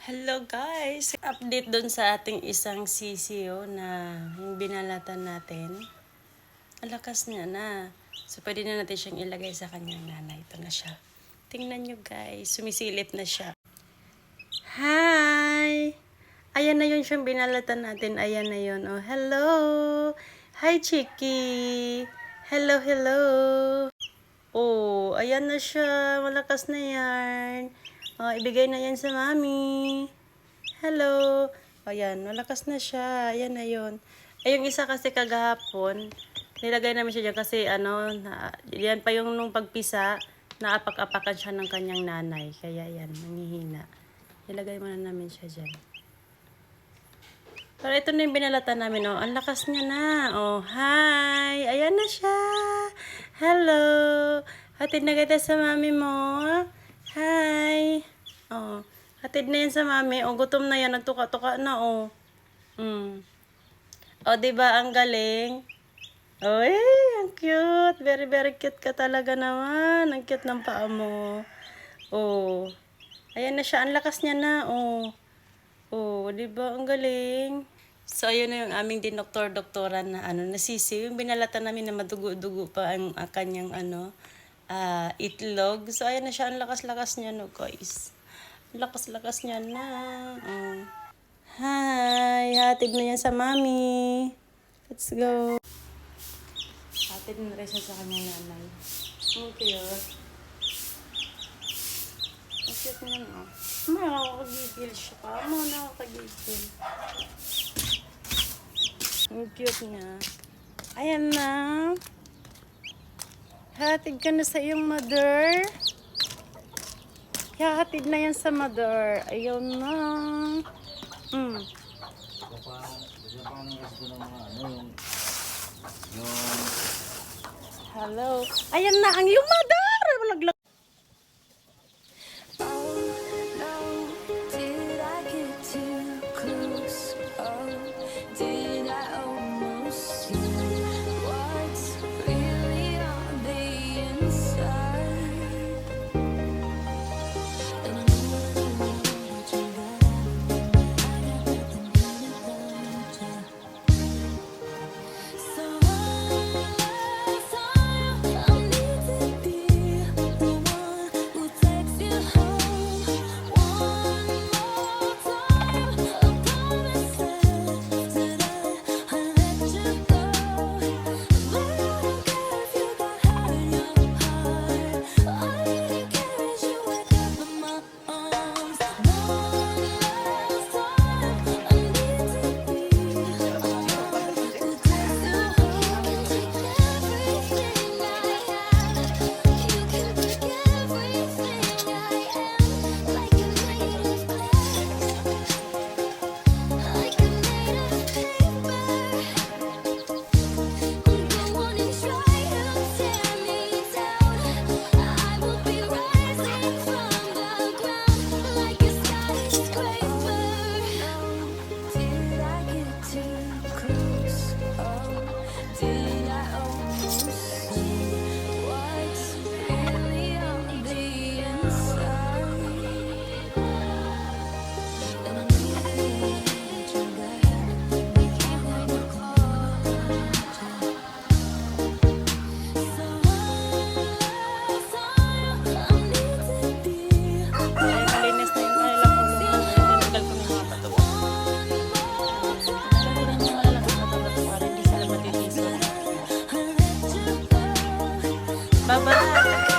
Hello guys! Update doon sa ating isang sisiyo na yung binalatan natin. Ang lakas niya na. So pwede na natin siyang ilagay sa kanyang nanay. Ito na siya. Tingnan nyo guys, sumisilip na siya. Hi! Ayan na yun siyang binalatan natin. Ayan na yun. Oh, hello! Hi Chiki! Hello, hello! Oh, ayan na siya. Malakas na yan. Oh, ibigay na yan sa mami. Hello. Ayan, malakas na siya. Ayan na yun. Ay, yung isa kasi kagahapon, nilagay namin siya dyan kasi yan pa yung nung pagpisa, naapak-apakan siya ng kanyang nanay. Kaya yan, nanghihina. Nilagay muna namin siya dyan. Pero ito na yung binalatan namin, oh. Ang lakas niya na. Oh, hi! Ayan na siya. Hello! Hatid na kita sa mami mo. Hi! Oh, hatid na yan sa mami. Oh, gutom na yan. Nagtuka-tuka na, oh. Oh, diba? Ang galing. Oh, ang cute. Very, very cute ka talaga naman. Ang cute ng paa mo. Oh. Ayan na siya. Ang lakas niya na, oh. Oh, di ba? Ang galing. So, ayun na yung aming dinoktor-doktoran na nasisi. Yung binalatan namin na madugo-dugo pa ang kanyang itlog. So, ayun na siya. Ang lakas-lakas niya, no, guys. Ang lakas-lakas niya na. Oh. Hi! Hatid na yan sa mami. Let's go. Hatid na rin siya sa kanyang nanay. Ang cute. Ang cute niya, no? Nakakagigil siya. Paano nakakagigil? Ang cute niya. Ayan na. Hatid ka na sa iyong mother. Hatid na yan sa mother. Ayun na. Hello. Ayan na ang iyong mother. Malaglag. Bye-bye.